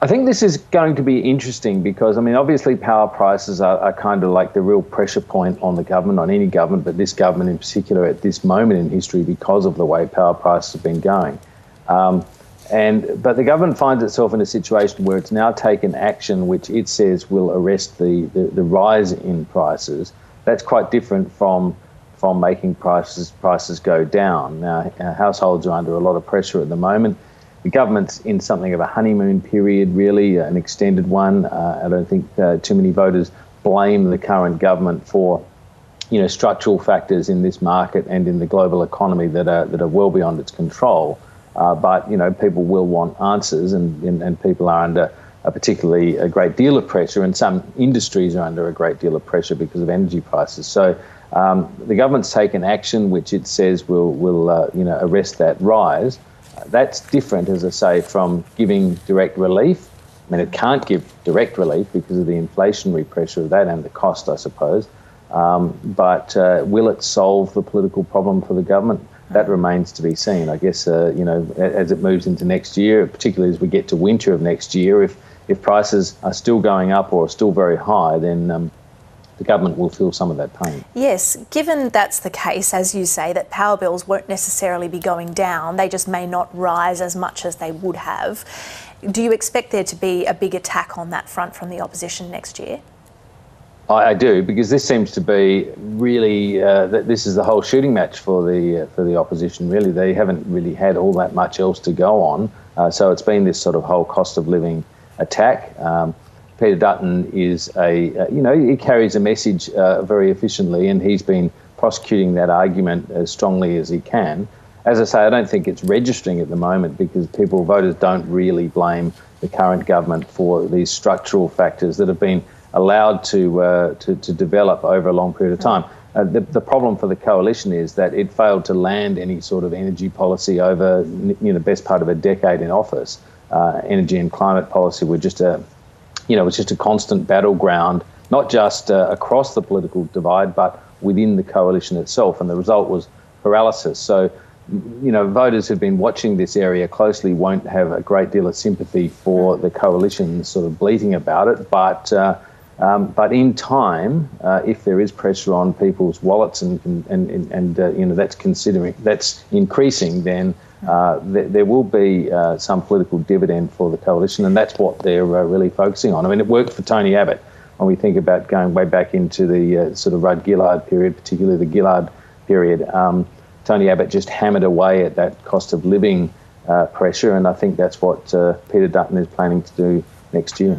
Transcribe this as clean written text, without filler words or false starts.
I think this is going to be interesting because, I mean, obviously power prices are kind of like the real pressure point on the government, on any government, but this government in particular at this moment in history because of the way power prices have been going. But the government finds itself in a situation where it's now taken action which it says will arrest the rise in prices. That's quite different from making prices go down. Now, households are under a lot of pressure at the moment. The government's in something of a honeymoon period, really, an extended one. I don't think too many voters blame the current government for, structural factors in this market and in the global economy that are well beyond its control. But people will want answers, and people are under particularly a great deal of pressure, and some industries are under a great deal of pressure because of energy prices. So the government's taken action which it says will arrest that rise. That's different, as I say, from giving direct relief. I mean, it can't give direct relief because of the inflationary pressure of that and the cost, I suppose. But will it solve the political problem for the government? That remains to be seen. I guess, as it moves into next year, particularly as we get to winter of next year, if prices are still going up or are still very high, then the government will feel some of that pain. Yes, given that's the case, as you say, that power bills won't necessarily be going down, they just may not rise as much as they would have. Do you expect there to be a big attack on that front from the opposition next year? I do, because this seems to be really, this is the whole shooting match for the opposition, really. They haven't really had all that much else to go on. So it's been this sort of whole cost of living attack. Peter Dutton is he carries a message very efficiently, and he's been prosecuting that argument as strongly as he can. As I say, I don't think it's registering at the moment because voters don't really blame the current government for these structural factors that have been allowed to develop over a long period of time. The problem for the coalition is that it failed to land any sort of energy policy over the best part of a decade in office. Energy and climate policy were just it's just a constant battleground, not just across the political divide, but within the coalition itself. And the result was paralysis. So, voters who've been watching this area closely won't have a great deal of sympathy for the coalition sort of bleating about it. But in time, if there is pressure on people's wallets and that's increasing, then there will be some political dividend for the coalition, and that's what they're really focusing on. I mean, it worked for Tony Abbott when we think about going way back into the sort of Rudd-Gillard period, particularly the Gillard period. Tony Abbott just hammered away at that cost of living pressure, and I think that's what Peter Dutton is planning to do next year.